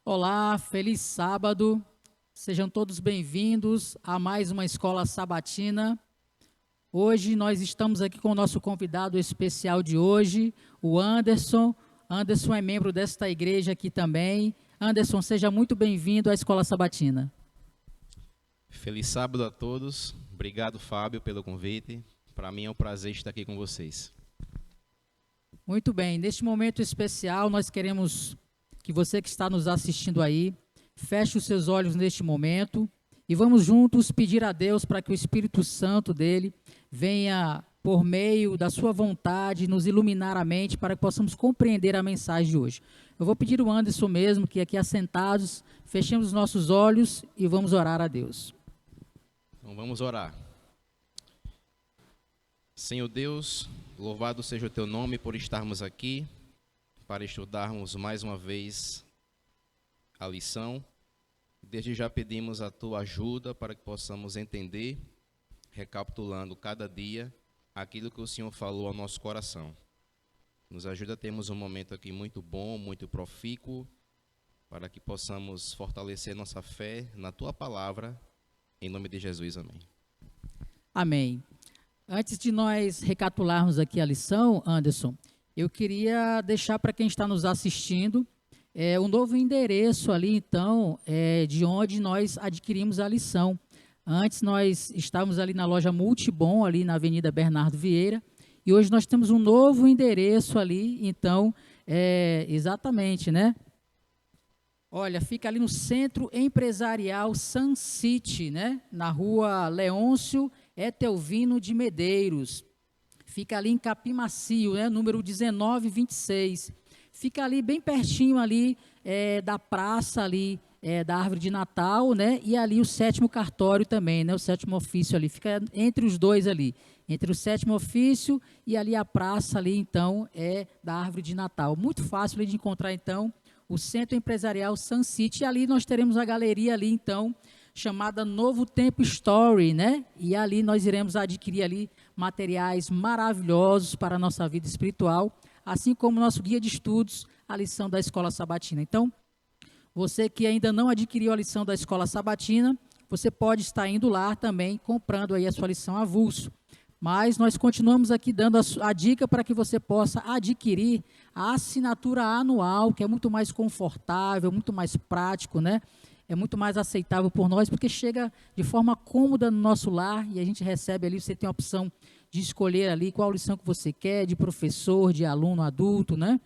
Olá, feliz sábado. Sejam todos bem-vindos a mais uma escola sabatina. Hoje nós estamos aqui com o nosso convidado especial de hoje, o Anderson. Anderson é membro desta igreja aqui também. Anderson, seja muito bem-vindo à escola sabatina. Feliz sábado a todos. Obrigado, Fábio, pelo convite. Para mim é um prazer estar aqui com vocês. Muito bem, neste momento especial nós queremos que você que está nos assistindo aí, feche os seus olhos neste momento e vamos juntos pedir a Deus para que o Espírito Santo dele venha, por meio da sua vontade, nos iluminar a mente para que possamos compreender a mensagem de hoje. Eu vou pedir ao Anderson mesmo que aqui assentados, fechemos os nossos olhos e vamos orar a Deus. Então vamos orar. Senhor Deus, louvado seja o teu nome por estarmos aqui para estudarmos mais uma vez a lição. Desde já pedimos a tua ajuda para que possamos entender, recapitulando cada dia, aquilo que o Senhor falou ao nosso coração. Nos ajuda a termos um momento aqui muito bom, muito profícuo, para que possamos fortalecer nossa fé na tua palavra, em nome de Jesus, amém. Amém. Antes de nós recapitularmos aqui a lição, Anderson, eu queria deixar para quem está nos assistindo um novo endereço ali, então, de onde nós adquirimos a lição. Antes nós estávamos ali na loja Multibom, ali na Avenida Bernardo Vieira, e hoje nós temos um novo endereço ali, então, exatamente, né? Olha, fica ali no Centro Empresarial Sun City, né? Na rua Leôncio Etelvino de Medeiros. Fica ali em Capim Macio, né? Número 1926. Fica ali bem pertinho ali da praça ali, da árvore de Natal, né? E ali o 7º cartório também, né? O 7º ofício ali. Fica entre os dois ali. Entre o 7º ofício e ali a praça ali, então, da árvore de Natal. Muito fácil ali de encontrar, então, o Centro Empresarial Sun City, e ali nós teremos a galeria ali, então, chamada Novo Tempo Story, né? E ali nós iremos adquirir ali materiais maravilhosos para a nossa vida espiritual, assim como nosso guia de estudos, a lição da Escola Sabatina. Então, você que ainda não adquiriu a lição da Escola Sabatina, você pode estar indo lá também, comprando aí a sua lição avulso. Mas nós continuamos aqui dando a dica para que você possa adquirir a assinatura anual, que é muito mais confortável, muito mais prático, né? É muito mais aceitável por nós, porque chega de forma cômoda no nosso lar e a gente recebe ali, você tem a opção de escolher ali qual lição que você quer, de professor, de aluno adulto, né?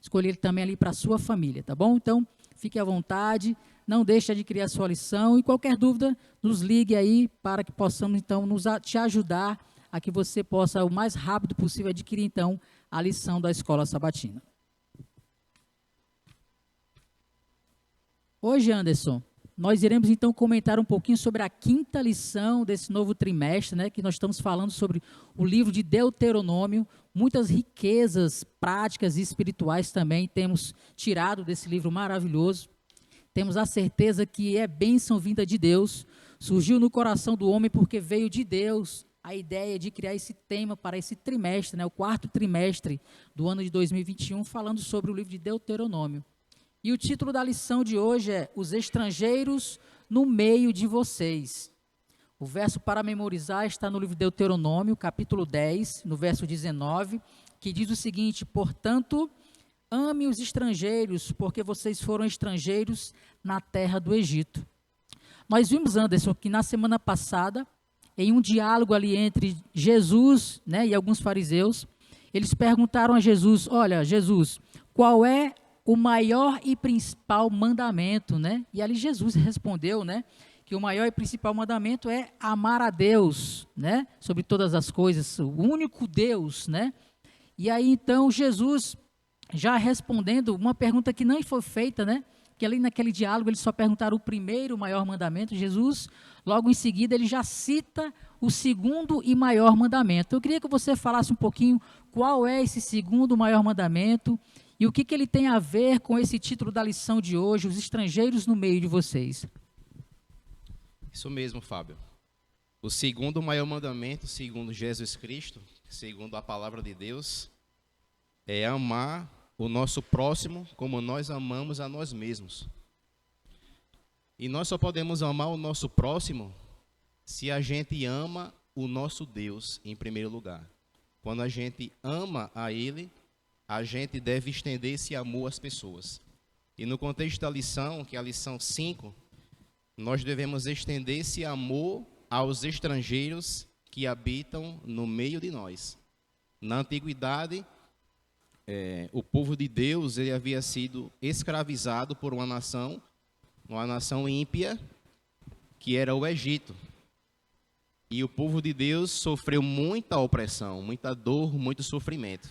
Escolher também ali para a sua família, tá bom? Então, fique à vontade, não deixe de adquirir a sua lição e qualquer dúvida, nos ligue aí para que possamos, então, te ajudar a que você possa, o mais rápido possível, adquirir, então, a lição da Escola Sabatina. Hoje, Anderson, nós iremos, então, comentar um pouquinho sobre a 5ª lição desse novo trimestre, né, que nós estamos falando sobre o livro de Deuteronômio, muitas riquezas práticas e espirituais também temos tirado desse livro maravilhoso. Temos a certeza que é bênção vinda de Deus, surgiu no coração do homem porque veio de Deus a ideia de criar esse tema para esse trimestre, né, o 4º trimestre do ano de 2021, falando sobre o livro de Deuteronômio. E o título da lição de hoje é Os Estrangeiros no Meio de Vocês. O verso para memorizar está no livro de Deuteronômio, capítulo 10, no verso 19, que diz o seguinte: portanto, ame os estrangeiros, porque vocês foram estrangeiros na terra do Egito. Nós vimos, Anderson, que na semana passada, em um diálogo ali entre Jesus, né, e alguns fariseus, eles perguntaram a Jesus: olha, Jesus, qual é o maior e principal mandamento, né? E ali Jesus respondeu, né, que o maior e principal mandamento é amar a Deus, né, sobre todas as coisas, o único Deus, né? E aí então Jesus, já respondendo uma pergunta que não foi feita, né, que ali naquele diálogo eles só perguntaram o primeiro, o maior mandamento, Jesus, logo em seguida, ele já cita o 2º e maior mandamento. Eu queria que você falasse um pouquinho qual é esse 2º maior mandamento e o que ele tem a ver com esse título da lição de hoje, os estrangeiros no meio de vocês. Isso mesmo, Fábio. O 2º maior mandamento, segundo Jesus Cristo, segundo a palavra de Deus, é amar o nosso próximo como nós amamos a nós mesmos. E nós só podemos amar o nosso próximo se a gente ama o nosso Deus em primeiro lugar. Quando a gente ama a Ele, a gente deve estender esse amor às pessoas. E no contexto da lição, que é a lição 5, nós devemos estender esse amor aos estrangeiros que habitam no meio de nós. Na antiguidade, o povo de Deus ele havia sido escravizado por uma nação ímpia, que era o Egito. E o povo de Deus sofreu muita opressão, muita dor, muito sofrimento.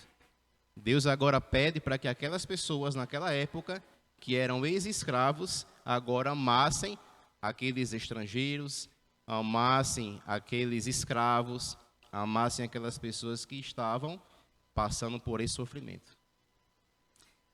Deus agora pede para que aquelas pessoas naquela época, que eram ex-escravos, agora amassem aqueles estrangeiros, amassem aqueles escravos, amassem aquelas pessoas que estavam passando por esse sofrimento.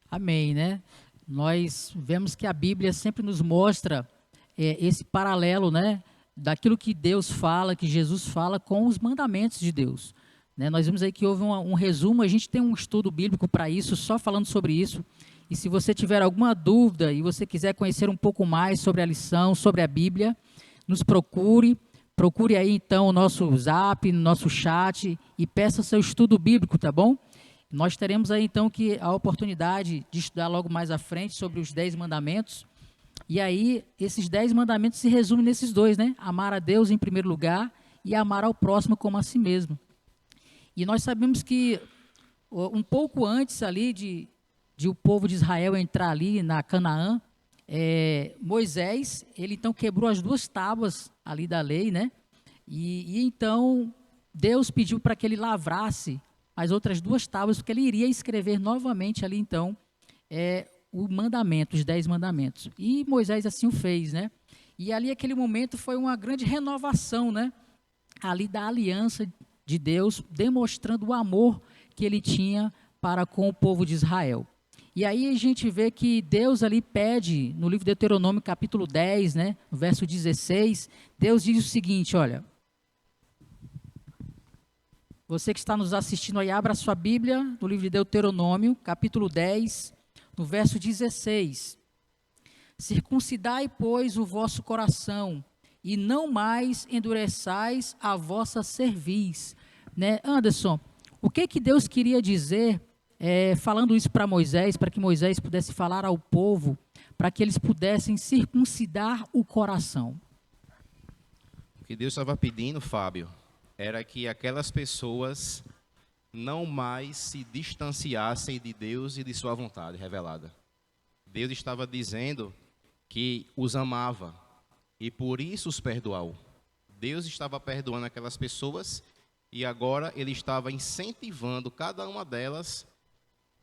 Amém, né? Nós vemos que a Bíblia sempre nos mostra esse paralelo, né? Daquilo que Deus fala, que Jesus fala com os mandamentos de Deus. Né? Nós vimos aí que houve um resumo, a gente tem um estudo bíblico para isso, só falando sobre isso. E se você tiver alguma dúvida e você quiser conhecer um pouco mais sobre a lição, sobre a Bíblia, nos procure aí então o nosso zap, no nosso chat e peça seu estudo bíblico, tá bom? Nós teremos aí então a oportunidade de estudar logo mais à frente sobre os 10 mandamentos. E aí esses 10 mandamentos se resumem nesses dois, né? Amar a Deus em primeiro lugar e amar ao próximo como a si mesmo. E nós sabemos que um pouco antes ali de o povo de Israel entrar ali na Canaã, Moisés, ele então quebrou as 2 tábuas ali da lei, né? E então Deus pediu para que ele lavrasse as outras 2 tábuas, porque ele iria escrever novamente ali então o mandamento, os 10 mandamentos. E Moisés assim o fez, né? E ali aquele momento foi uma grande renovação, né? Ali da aliança de Deus, demonstrando o amor que ele tinha para com o povo de Israel. E aí a gente vê que Deus ali pede, no livro de Deuteronômio, capítulo 10, né, no verso 16, Deus diz o seguinte, olha, você que está nos assistindo aí, abra a sua Bíblia, no livro de Deuteronômio, capítulo 10, no verso 16. Circuncidai, pois, o vosso coração, e não mais endureçais a vossa cerviz. Né? Anderson, o que Deus queria dizer falando isso para Moisés, para que Moisés pudesse falar ao povo, para que eles pudessem circuncidar o coração? O que Deus estava pedindo, Fábio, era que aquelas pessoas não mais se distanciassem de Deus e de sua vontade revelada. Deus estava dizendo que os amava e por isso os perdoou. Deus estava perdoando aquelas pessoas e agora ele estava incentivando cada uma delas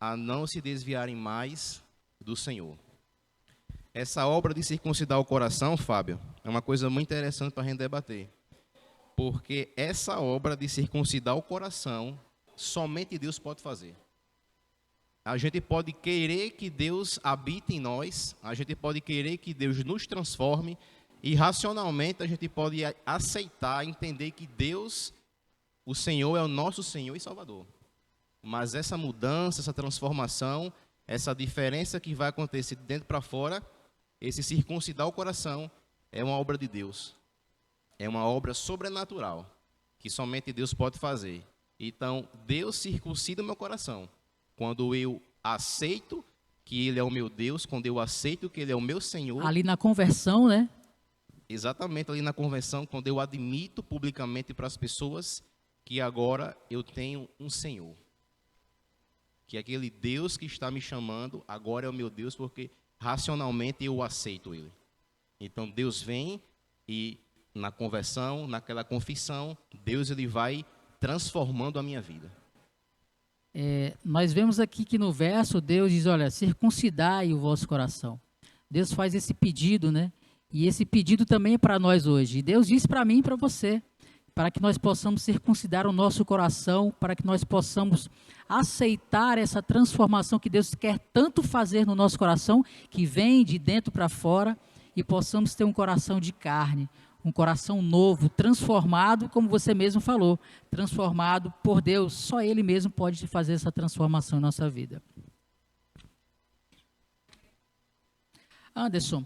a não se desviarem mais do Senhor. Essa obra de circuncidar o coração, Fábio, é uma coisa muito interessante para a gente debater. Porque essa obra de circuncidar o coração, somente Deus pode fazer. A gente pode querer que Deus habite em nós, a gente pode querer que Deus nos transforme, e racionalmente a gente pode aceitar, entender que Deus, o Senhor, é o nosso Senhor e Salvador. Mas essa mudança, essa transformação, essa diferença que vai acontecer de dentro para fora, esse circuncidar o coração, é uma obra de Deus. É uma obra sobrenatural, que somente Deus pode fazer. Então, Deus circuncida o meu coração. Quando eu aceito que Ele é o meu Deus, quando eu aceito que Ele é o meu Senhor. Ali na conversão, né? Exatamente, ali na conversão, quando eu admito publicamente para as pessoas que agora eu tenho um Senhor. Que aquele Deus que está me chamando agora é o meu Deus, porque racionalmente eu aceito Ele. Então Deus vem e na conversão, naquela confissão, Deus ele vai transformando a minha vida. Nós vemos aqui que no verso Deus diz, olha, circuncidai o vosso coração. Deus faz esse pedido, né? E esse pedido também é para nós hoje. E Deus diz para mim e para você, para que nós possamos circuncidar o nosso coração, para que nós possamos aceitar essa transformação que Deus quer tanto fazer no nosso coração, que vem de dentro para fora, e possamos ter um coração de carne, um coração novo, transformado, como você mesmo falou, transformado por Deus. Só Ele mesmo pode fazer essa transformação em nossa vida. Anderson,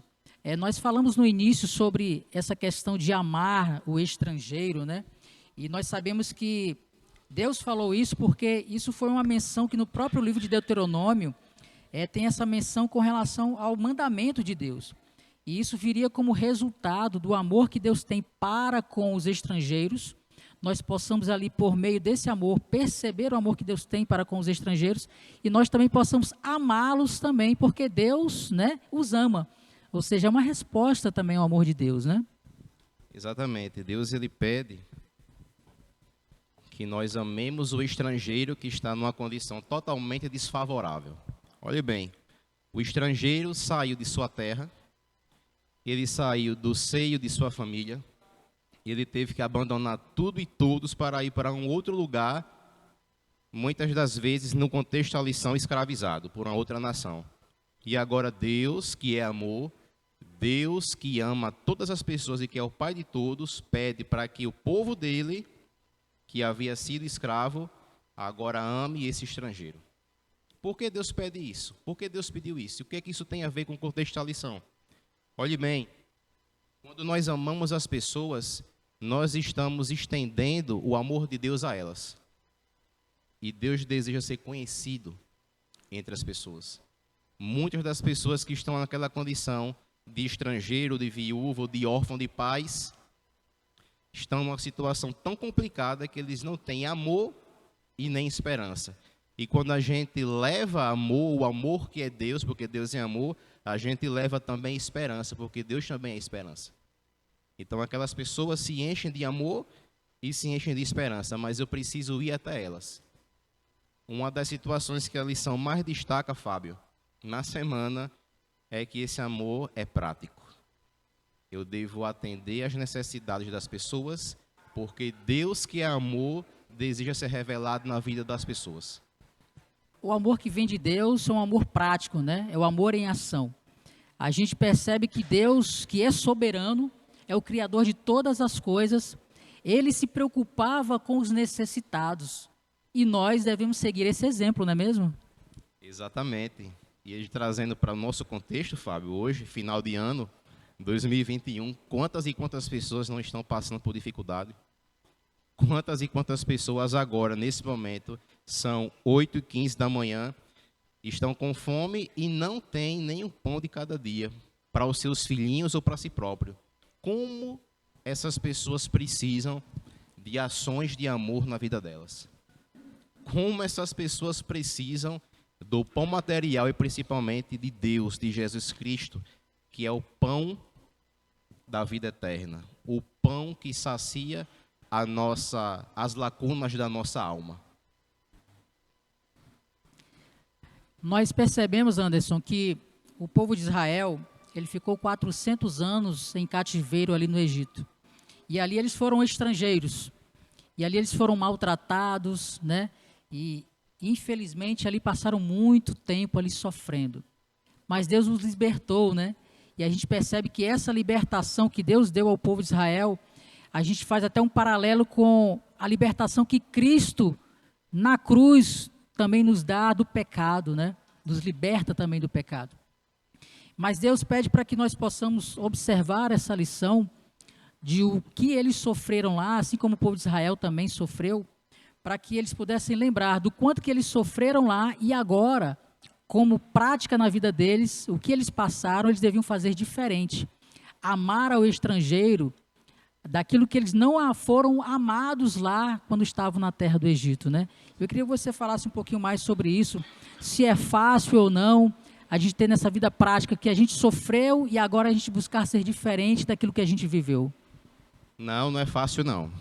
Nós falamos no início sobre essa questão de amar o estrangeiro, né? E nós sabemos que Deus falou isso porque isso foi uma menção que no próprio livro de Deuteronômio tem essa menção com relação ao mandamento de Deus. E isso viria como resultado do amor que Deus tem para com os estrangeiros. Nós possamos ali, por meio desse amor, perceber o amor que Deus tem para com os estrangeiros e nós também possamos amá-los também, porque Deus, né, os ama. Ou seja, é uma resposta também ao amor de Deus, né? Exatamente. Deus, ele pede que nós amemos o estrangeiro que está numa condição totalmente desfavorável. Olhe bem, o estrangeiro saiu de sua terra, ele saiu do seio de sua família, ele teve que abandonar tudo e todos para ir para um outro lugar, muitas das vezes, no contexto da lição, escravizado por uma outra nação. E agora Deus, que é amor, Deus que ama todas as pessoas e que é o Pai de todos, pede para que o povo dele, que havia sido escravo, agora ame esse estrangeiro. Por que Deus pede isso? Por que Deus pediu isso? O que é que isso tem a ver com o contexto da lição? Olhe bem, quando nós amamos as pessoas, nós estamos estendendo o amor de Deus a elas. E Deus deseja ser conhecido entre as pessoas. Muitas das pessoas que estão naquela condição de estrangeiro, de viúvo, de órfão de pais, estão numa situação tão complicada que eles não têm amor e nem esperança. E quando a gente leva amor, o amor que é Deus, porque Deus é amor, a gente leva também esperança, porque Deus também é esperança. Então aquelas pessoas se enchem de amor e se enchem de esperança, mas eu preciso ir até elas. Uma das situações que a lição mais destaca, Fábio, na semana, é que esse amor é prático. Eu devo atender às necessidades das pessoas, porque Deus que é amor deseja ser revelado na vida das pessoas. O amor que vem de Deus é um amor prático, né? É o amor em ação. A gente percebe que Deus, que é soberano, é o Criador de todas as coisas, ele se preocupava com os necessitados. E nós devemos seguir esse exemplo, não é mesmo? Exatamente. E ele trazendo para o nosso contexto, Fábio, hoje, final de ano, 2021, quantas e quantas pessoas não estão passando por dificuldade? Quantas e quantas pessoas agora, nesse momento, são 8h15 da manhã, estão com fome e não têm nem um pão de cada dia para os seus filhinhos ou para si próprio. Como essas pessoas precisam de ações de amor na vida delas? Como essas pessoas precisam do pão material e principalmente de Deus, de Jesus Cristo, que é o pão da vida eterna, o pão que sacia as lacunas da nossa alma. Nós percebemos, Anderson, que o povo de Israel, ele ficou 400 anos em cativeiro ali no Egito. E ali eles foram estrangeiros. E ali eles foram maltratados, né? E infelizmente ali passaram muito tempo ali sofrendo. Mas Deus os libertou, né? E a gente percebe que essa libertação que Deus deu ao povo de Israel, a gente faz até um paralelo com a libertação que Cristo na cruz também nos dá do pecado, né? Nos liberta também do pecado. Mas Deus pede para que nós possamos observar essa lição de o que eles sofreram lá, assim como o povo de Israel também sofreu, para que eles pudessem lembrar do quanto que eles sofreram lá e agora, como prática na vida deles, o que eles passaram, eles deviam fazer diferente. Amar ao estrangeiro, daquilo que eles não foram amados lá quando estavam na terra do Egito, né? Eu queria que você falasse um pouquinho mais sobre isso, se é fácil ou não a gente ter nessa vida prática que a gente sofreu e agora a gente buscar ser diferente daquilo que a gente viveu. Não, não é fácil não.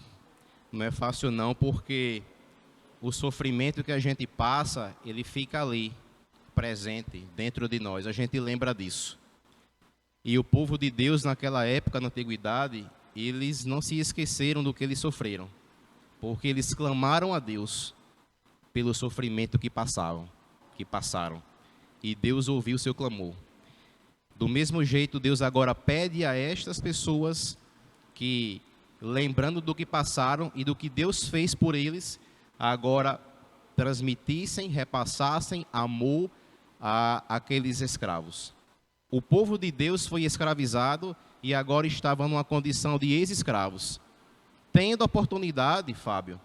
Não é fácil não, porque o sofrimento que a gente passa, ele fica ali, presente, dentro de nós. A gente lembra disso. E o povo de Deus naquela época, na antiguidade, eles não se esqueceram do que eles sofreram, porque eles clamaram a Deus pelo sofrimento que passaram. E Deus ouviu o seu clamor. Do mesmo jeito, Deus agora pede a estas pessoas que, lembrando do que passaram e do que Deus fez por eles, agora transmitissem, repassassem amor a aqueles escravos. O povo de Deus foi escravizado e agora estava numa condição de ex-escravos, tendo a oportunidade, Fábio,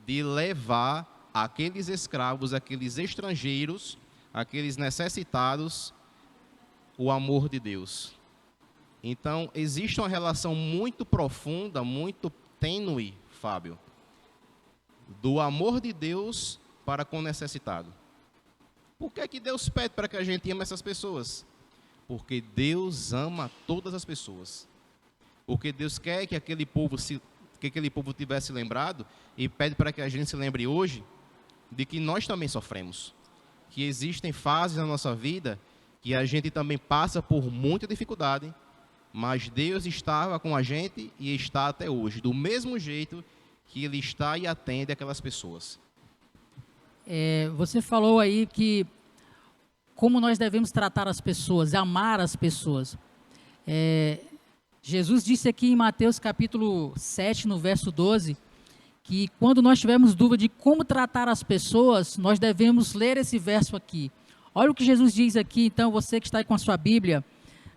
de levar aqueles escravos, aqueles estrangeiros, aqueles necessitados, o amor de Deus. Então, existe uma relação muito profunda, muito tênue, Fábio, do amor de Deus para com o necessitado. Por que é que Deus pede para que a gente ame essas pessoas? Porque Deus ama todas as pessoas. Porque Deus quer que aquele povo tivesse lembrado e pede para que a gente se lembre hoje de que nós também sofremos. Que existem fases na nossa vida que a gente também passa por muita dificuldade, mas Deus estava com a gente e está até hoje, do mesmo jeito que Ele está e atende aquelas pessoas. Você falou aí que como nós devemos tratar as pessoas, amar as pessoas. Jesus disse aqui em Mateus capítulo 7, no verso 12, que quando nós tivermos dúvida de como tratar as pessoas, nós devemos ler esse verso aqui. Olha o que Jesus diz aqui, então, você que está aí com a sua Bíblia,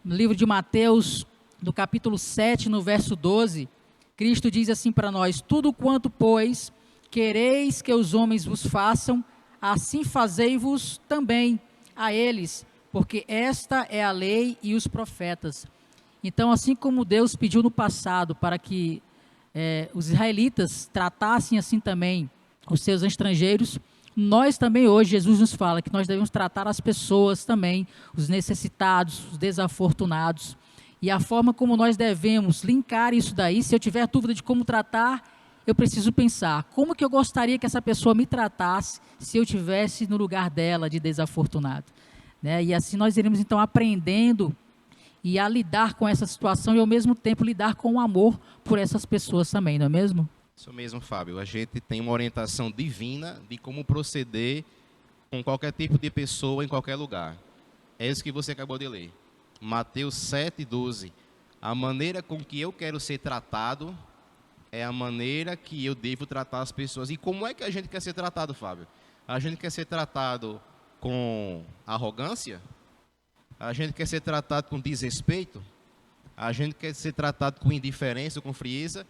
no livro de Mateus, no capítulo 7, no verso 12, Cristo diz assim para nós: tudo quanto, pois, quereis que os homens vos façam, assim fazei-vos também a eles, porque esta é a lei e os profetas. Então, assim como Deus pediu no passado para que os israelitas tratassem assim também os seus estrangeiros, nós também hoje, Jesus nos fala que nós devemos tratar as pessoas também, os necessitados, os desafortunados. E a forma como nós devemos linkar isso daí, se eu tiver dúvida de como tratar, eu preciso pensar, como que eu gostaria que essa pessoa me tratasse se eu estivesse no lugar dela de desafortunado, né? E assim nós iremos então aprendendo e a lidar com essa situação e ao mesmo tempo lidar com o amor por essas pessoas também, não é mesmo? Isso mesmo, Fábio. A gente tem uma orientação divina de como proceder com qualquer tipo de pessoa em qualquer lugar. É isso que você acabou de ler. Mateus 7,12. A maneira com que eu quero ser tratado é a maneira que eu devo tratar as pessoas. E como é que a gente quer ser tratado, Fábio? A gente quer ser tratado com arrogância? A gente quer ser tratado com desrespeito? A gente quer ser tratado com indiferença, com frieza?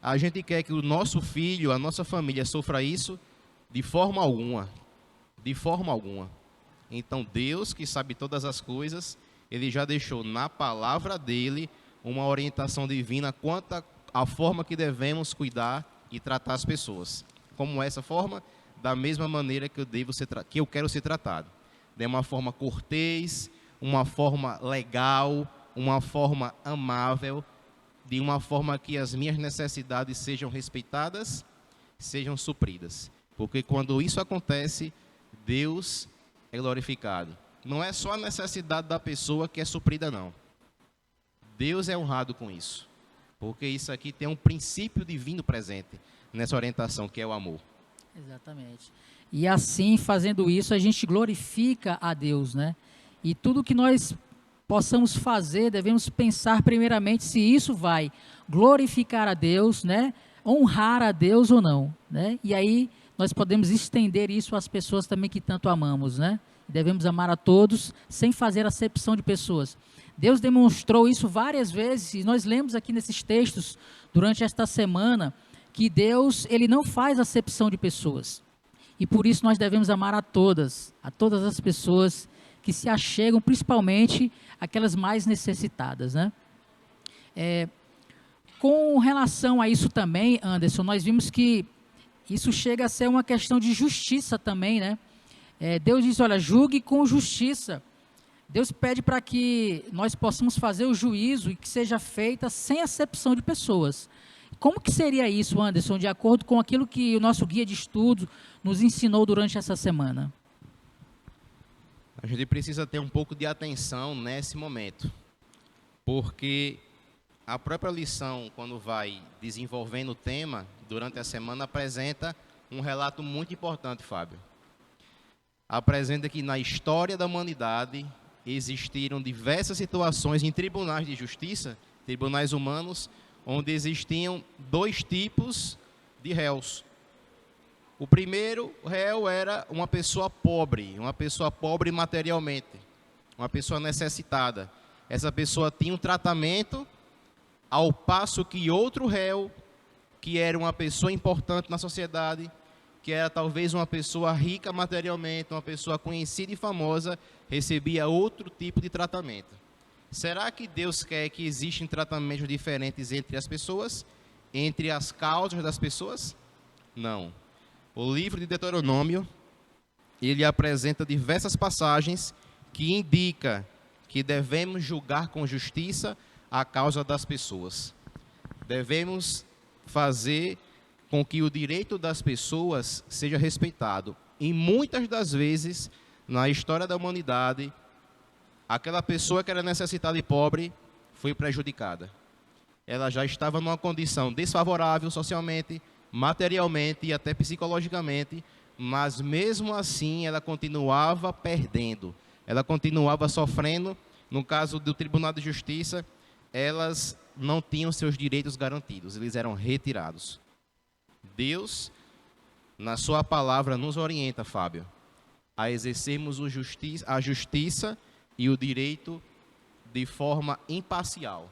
A gente quer que o nosso filho, a nossa família sofra isso? De forma alguma. De forma alguma. Então Deus, que sabe todas as coisas, Ele já deixou na palavra dEle uma orientação divina quanto à forma que devemos cuidar e tratar as pessoas. Como essa forma? Da mesma maneira que eu quero ser tratado. De uma forma cortês, uma forma legal, uma forma amável, de uma forma que as minhas necessidades sejam respeitadas, sejam supridas. Porque quando isso acontece, Deus é glorificado. Não é só a necessidade da pessoa que é suprida, não. Deus é honrado com isso. Porque isso aqui tem um princípio divino presente nessa orientação, que é o amor. Exatamente. E assim, fazendo isso, a gente glorifica a Deus, né? E tudo que nós possamos fazer, devemos pensar primeiramente se isso vai glorificar a Deus, né? Honrar a Deus ou não, né? E aí nós podemos estender isso às pessoas também que tanto amamos, né? Devemos amar a todos sem fazer acepção de pessoas. Deus demonstrou isso várias vezes e nós lemos aqui nesses textos durante esta semana que Deus, Ele não faz acepção de pessoas. E por isso nós devemos amar a todas as pessoas que se achegam, principalmente aquelas mais necessitadas, né? Com relação a isso também, Anderson, nós vimos que isso chega a ser uma questão de justiça também, né? Deus diz, olha, julgue com justiça. Deus pede para que nós possamos fazer o juízo e que seja feita sem acepção de pessoas. Como que seria isso, Anderson, de acordo com aquilo que o nosso guia de estudo nos ensinou durante essa semana? A gente precisa ter um pouco de atenção nesse momento, porque a própria lição, quando vai desenvolvendo o tema, durante a semana, apresenta um relato muito importante, Fábio. Apresenta que na história da humanidade existiram diversas situações em tribunais de justiça, tribunais humanos, onde existiam dois tipos de réus. O primeiro réu era uma pessoa pobre materialmente, uma pessoa necessitada. Essa pessoa tinha um tratamento, ao passo que outro réu, que era uma pessoa importante na sociedade, que era talvez uma pessoa rica materialmente, uma pessoa conhecida e famosa, recebia outro tipo de tratamento. Será que Deus quer que existam tratamentos diferentes entre as pessoas? Entre as causas das pessoas? Não. O livro de Deuteronômio, ele apresenta diversas passagens que indicam que devemos julgar com justiça a causa das pessoas. Devemos fazer com que o direito das pessoas seja respeitado. E muitas das vezes, na história da humanidade, aquela pessoa que era necessitada e pobre foi prejudicada. Ela já estava numa condição desfavorável socialmente, materialmente e até psicologicamente, mas mesmo assim ela continuava perdendo, ela continuava sofrendo. No caso do Tribunal de Justiça, elas não tinham seus direitos garantidos, eles eram retirados. Deus, na sua palavra, nos orienta, Fábio, a exercermos a justiça e o direito de forma imparcial.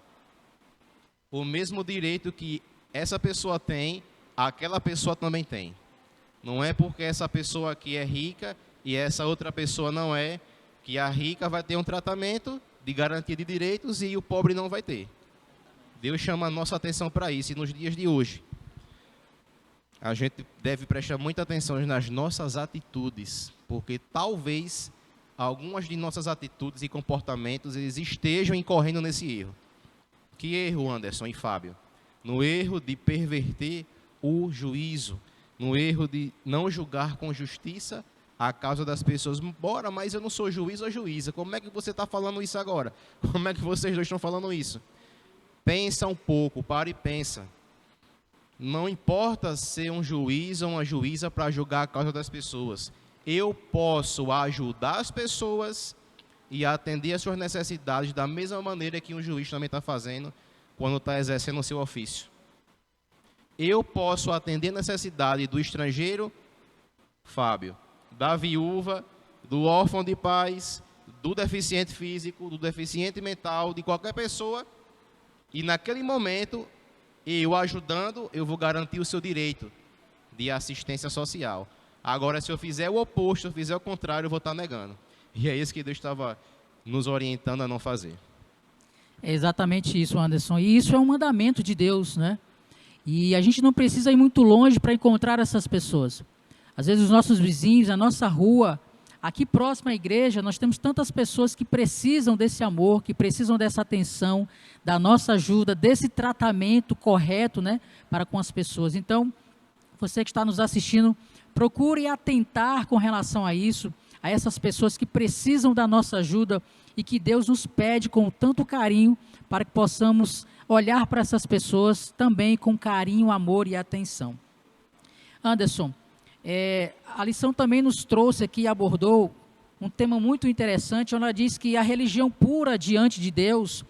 O mesmo direito que essa pessoa tem, aquela pessoa também tem. Não é porque essa pessoa aqui é rica e essa outra pessoa não é, que a rica vai ter um tratamento de garantia de direitos e o pobre não vai ter. Deus chama a nossa atenção para isso. E nos dias de hoje, a gente deve prestar muita atenção nas nossas atitudes, porque talvez algumas de nossas atitudes e comportamentos eles estejam incorrendo nesse erro. Que erro, Anderson e Fábio? No erro de perverter o juízo, no erro de não julgar com justiça a causa das pessoas. Bora, mas eu não sou juiz ou juíza. Como é que você está falando isso agora? Como é que vocês dois estão falando isso? Pensa um pouco, para e pensa. Não importa ser um juiz ou uma juíza para julgar a causa das pessoas. Eu posso ajudar as pessoas e atender às suas necessidades da mesma maneira que um juiz também está fazendo quando está exercendo o seu ofício. Eu posso atender a necessidade do estrangeiro, Fábio, da viúva, do órfão de pais, do deficiente físico, do deficiente mental, de qualquer pessoa, e naquele momento, eu ajudando, eu vou garantir o seu direito de assistência social. Agora, se eu fizer o oposto, se eu fizer o contrário, eu vou estar negando. E é isso que Deus estava nos orientando a não fazer. É exatamente isso, Anderson. E isso é um mandamento de Deus, né? E a gente não precisa ir muito longe para encontrar essas pessoas. Às vezes os nossos vizinhos, a nossa rua, aqui próximo à igreja, nós temos tantas pessoas que precisam desse amor, que precisam dessa atenção, da nossa ajuda, desse tratamento correto, né, para com as pessoas. Então, você que está nos assistindo, procure atentar com relação a isso, a essas pessoas que precisam da nossa ajuda e que Deus nos pede com tanto carinho para que possamos olhar para essas pessoas também com carinho, amor e atenção. Anderson, a lição também nos trouxe aqui, abordou um tema muito interessante, onde ela diz que a religião pura diante de Deus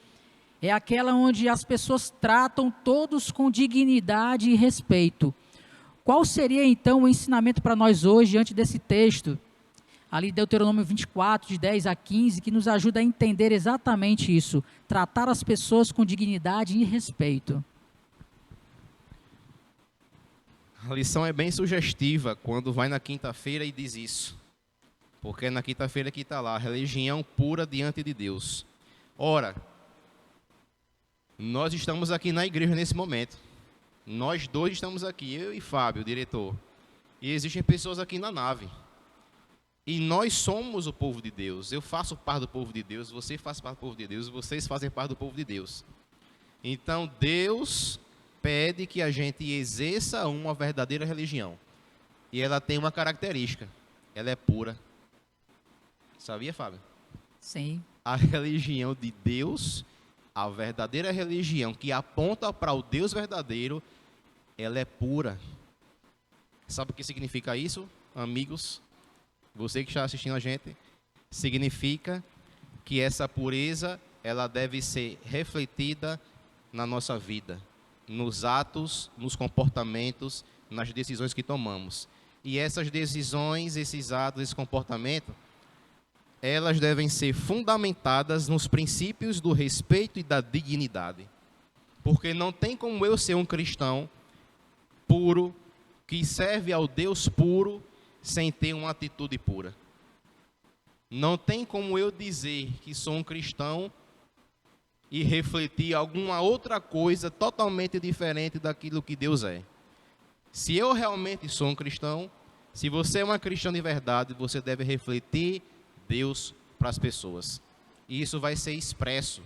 é aquela onde as pessoas tratam todos com dignidade e respeito. Qual seria então o ensinamento para nós hoje diante desse texto? Ali Deuteronômio 24, de 10 a 15, que nos ajuda a entender exatamente isso. Tratar as pessoas com dignidade e respeito. A lição é bem sugestiva quando vai na quinta-feira e diz isso. Porque é na quinta-feira que está lá, religião pura diante de Deus. Ora, nós estamos aqui na igreja nesse momento. Nós dois estamos aqui, eu e Fábio, o diretor. E existem pessoas aqui na nave. E nós somos o povo de Deus. Eu faço parte do povo de Deus, você faz parte do povo de Deus, vocês fazem parte do povo de Deus. Então, Deus pede que a gente exerça uma verdadeira religião. E ela tem uma característica, ela é pura. Sabia, Fábio? Sim. A religião de Deus, a verdadeira religião que aponta para o Deus verdadeiro, ela é pura. Sabe o que significa isso, amigos? Você que está assistindo a gente, significa que essa pureza, ela deve ser refletida na nossa vida, nos atos, nos comportamentos, nas decisões que tomamos. E essas decisões, esses atos, esse comportamento, elas devem ser fundamentadas nos princípios do respeito e da dignidade. Porque não tem como eu ser um cristão puro, que serve ao Deus puro, sem ter uma atitude pura. Não tem como eu dizer que sou um cristão e refletir alguma outra coisa totalmente diferente daquilo que Deus é. Se eu realmente sou um cristão, se você é uma cristã de verdade, você deve refletir Deus para as pessoas. E isso vai ser expresso.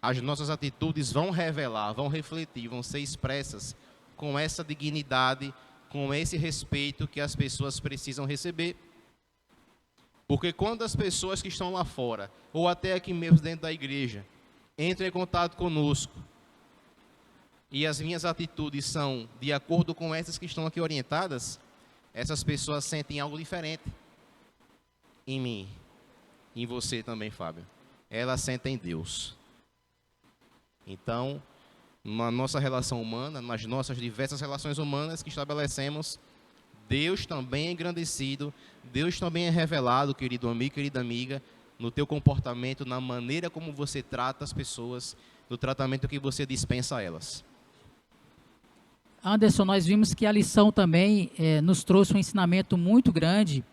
As nossas atitudes vão revelar, vão refletir, vão ser expressas com essa dignidade, com esse respeito que as pessoas precisam receber. Porque quando as pessoas que estão lá fora, ou até aqui mesmo dentro da igreja, entram em contato conosco, e as minhas atitudes são de acordo com essas que estão aqui orientadas, essas pessoas sentem algo diferente em mim, em você também, Fábio. Elas sentem Deus. Então, na nossa relação humana, nas nossas diversas relações humanas que estabelecemos, Deus também é engrandecido, Deus também é revelado, querido amigo, querida amiga, no teu comportamento, na maneira como você trata as pessoas, no tratamento que você dispensa a elas. Anderson, nós vimos que a lição também nos trouxe um ensinamento muito grande,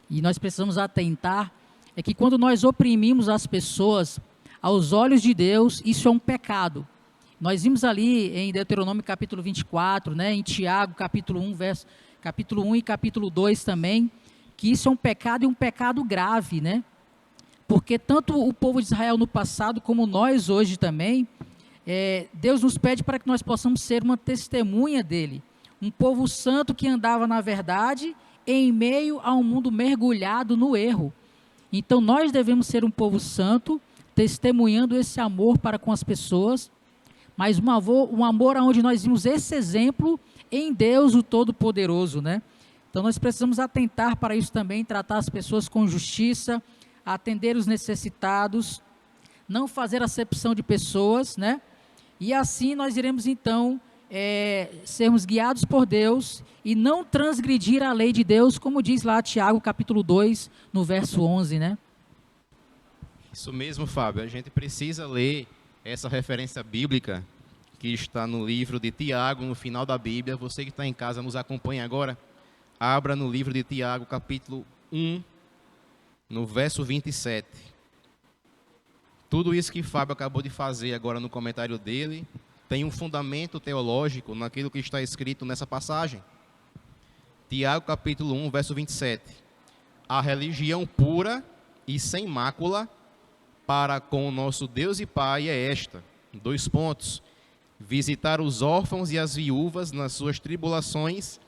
e nós precisamos atentar, é que quando nós oprimimos as pessoas, aos olhos de Deus, isso é um pecado. Nós vimos ali em Deuteronômio capítulo 24, né, em Tiago capítulo 1 e capítulo 2 também, que isso é um pecado e um pecado grave, né? Porque tanto o povo de Israel no passado, como nós hoje também, Deus nos pede para que nós possamos ser uma testemunha dele. Um povo santo que andava na verdade, em meio a um mundo mergulhado no erro. Então nós devemos ser um povo santo, testemunhando esse amor para com as pessoas, mas um amor onde nós vimos esse exemplo em Deus, o Todo-Poderoso, né? Então nós precisamos atentar para isso também, tratar as pessoas com justiça, atender os necessitados, não fazer acepção de pessoas, né? E assim nós iremos então sermos guiados por Deus e não transgredir a lei de Deus, como diz lá Tiago capítulo 2, no verso 11, né? Isso mesmo, Fábio. A gente precisa ler essa referência bíblica que está no livro de Tiago, no final da Bíblia. Você que está em casa, nos acompanha agora. Abra no livro de Tiago, capítulo 1, no verso 27. Tudo isso que Fábio acabou de fazer agora no comentário dele tem um fundamento teológico naquilo que está escrito nessa passagem. Tiago, capítulo 1, verso 27. A religião pura e sem mácula para com o nosso Deus e Pai é esta. 2 pontos. Visitar os órfãos e as viúvas nas suas tribulações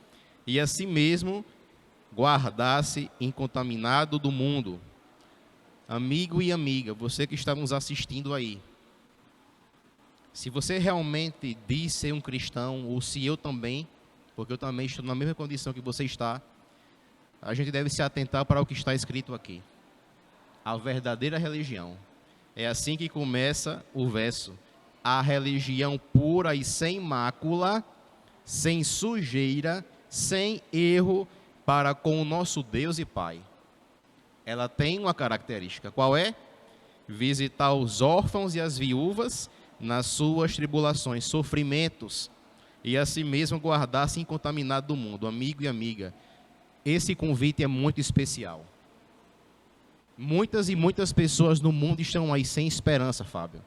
e a si mesmo guardar-se incontaminado do mundo. Amigo e amiga, você que está nos assistindo aí, se você realmente diz ser um cristão, ou se eu também, porque eu também estou na mesma condição que você está, a gente deve se atentar para o que está escrito aqui. A verdadeira religião. É assim que começa o verso. A religião pura e sem mácula, sem sujeira, sem erro, para com o nosso Deus e Pai. Ela tem uma característica. Qual é? Visitar os órfãos e as viúvas nas suas tribulações, sofrimentos, e a si mesmo guardar-se incontaminado do mundo. Amigo e amiga, esse convite é muito especial. Muitas e muitas pessoas no mundo estão aí sem esperança, Fábio,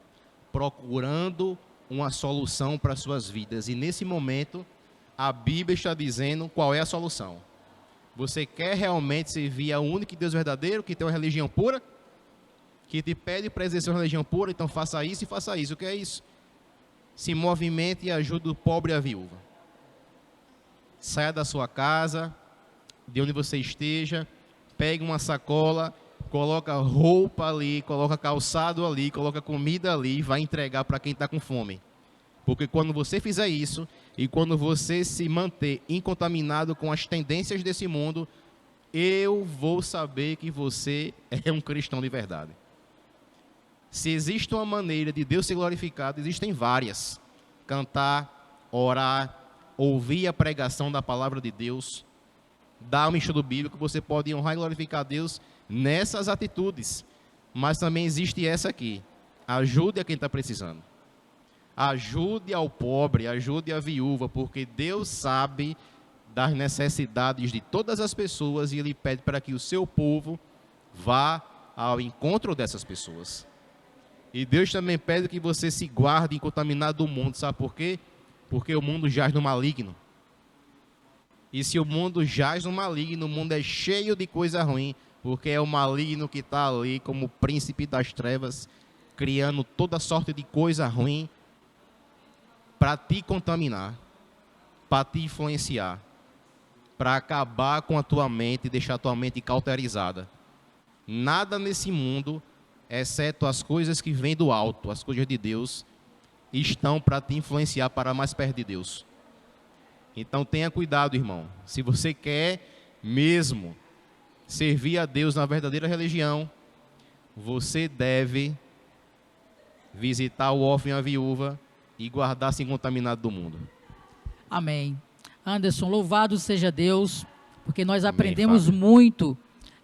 procurando uma solução para suas vidas. E nesse momento, a Bíblia está dizendo qual é a solução. Você quer realmente servir ao único Deus verdadeiro, que tem uma religião pura, que te pede para exercer uma religião pura, então faça isso e faça isso. O que é isso? Se movimente e ajude o pobre e a viúva. Saia da sua casa, de onde você esteja, pegue uma sacola, coloca roupa ali, coloca calçado ali, coloca comida ali e vai entregar para quem está com fome. Porque quando você fizer isso, e quando você se manter incontaminado com as tendências desse mundo, eu vou saber que você é um cristão de verdade. Se existe uma maneira de Deus ser glorificado, existem várias. Cantar, orar, ouvir a pregação da palavra de Deus, dar um estudo bíblico, você pode honrar e glorificar a Deus nessas atitudes. Mas também existe essa aqui: ajude a quem está precisando. Ajude ao pobre, ajude a viúva, porque Deus sabe das necessidades de todas as pessoas e Ele pede para que o seu povo vá ao encontro dessas pessoas. E Deus também pede que você se guarde incontaminado do mundo. Sabe por quê? Porque o mundo jaz no maligno. E se o mundo jaz no maligno, o mundo é cheio de coisa ruim, porque é o maligno que está ali como príncipe das trevas, criando toda sorte de coisa ruim para te contaminar, para te influenciar, para acabar com a tua mente e deixar a tua mente cauterizada. Nada nesse mundo, exceto as coisas que vêm do alto, as coisas de Deus, estão para te influenciar para mais perto de Deus. Então tenha cuidado, irmão. Se você quer mesmo servir a Deus na verdadeira religião, você deve visitar o órfão e a viúva e guardar-se incontaminado do mundo. Amém. Anderson, louvado seja Deus, porque nós Amém, aprendemos Fábio. muito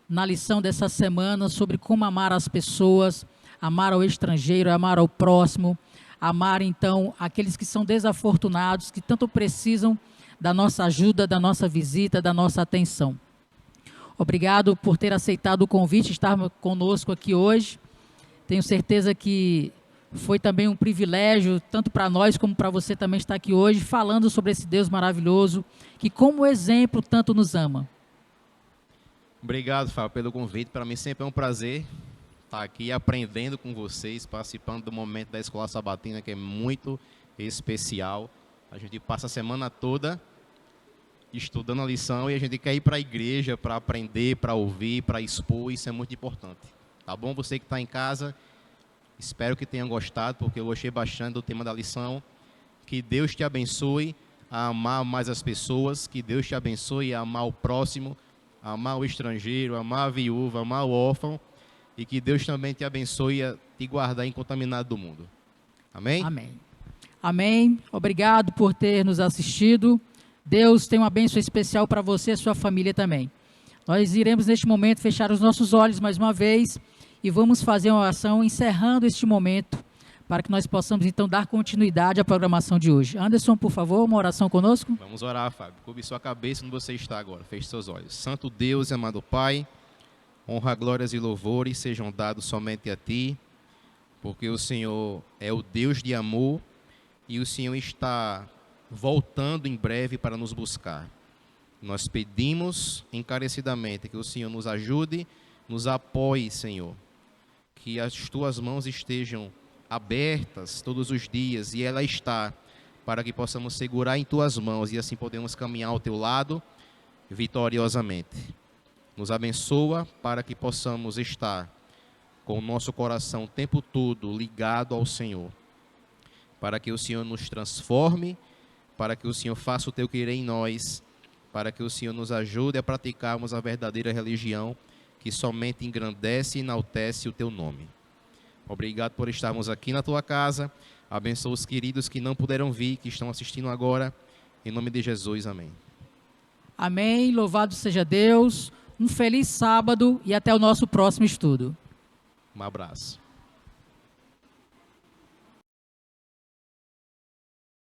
na lição dessa semana sobre como amar as pessoas, amar ao estrangeiro, amar ao próximo, amar então aqueles que são desafortunados, que tanto precisam da nossa ajuda, da nossa visita, da nossa atenção. Obrigado por ter aceitado o convite, estar conosco aqui hoje. Tenho certeza que foi também um privilégio, tanto para nós como para você também estar aqui hoje, falando sobre esse Deus maravilhoso, que como exemplo tanto nos ama. Obrigado, Fábio, pelo convite. Para mim sempre é um prazer estar aqui aprendendo com vocês, participando do momento da Escola Sabatina, que é muito especial. A gente passa a semana toda estudando a lição e a gente quer ir para a igreja para aprender, para ouvir, para expor. Isso é muito importante. Tá bom? Você que está em casa, espero que tenha gostado, porque eu gostei bastante do tema da lição. Que Deus te abençoe a amar mais as pessoas, que Deus te abençoe a amar o próximo, a amar o estrangeiro, a amar a viúva, a amar o órfão, e que Deus também te abençoe a te guardar incontaminado do mundo. Amém? Amém. Amém. Obrigado por ter nos assistido. Deus tem uma bênção especial para você e sua família também. Nós iremos neste momento fechar os nossos olhos mais uma vez e vamos fazer uma oração encerrando este momento para que nós possamos então dar continuidade à programação de hoje. Anderson, por favor, uma oração conosco. Vamos orar, Fábio. Curve sua cabeça onde você está agora. Feche seus olhos. Santo Deus e amado Pai, honra, glórias e louvores sejam dados somente a Ti, porque o Senhor é o Deus de amor e o Senhor está voltando em breve para nos buscar. Nós pedimos encarecidamente que o Senhor nos ajude, nos apoie, Senhor, que as Tuas mãos estejam abertas todos os dias, e ela está, para que possamos segurar em Tuas mãos e assim podemos caminhar ao Teu lado vitoriosamente. Nos abençoa para que possamos estar com o nosso coração o tempo todo ligado ao Senhor, para que o Senhor nos transforme, para que o Senhor faça o Teu querer em nós, para que o Senhor nos ajude a praticarmos a verdadeira religião que somente engrandece e enaltece o Teu nome. Obrigado por estarmos aqui na Tua casa. Abençoa os queridos que não puderam vir, que estão assistindo agora. Em nome de Jesus, amém. Amém. Louvado seja Deus. Um feliz sábado e até o nosso próximo estudo. Um abraço.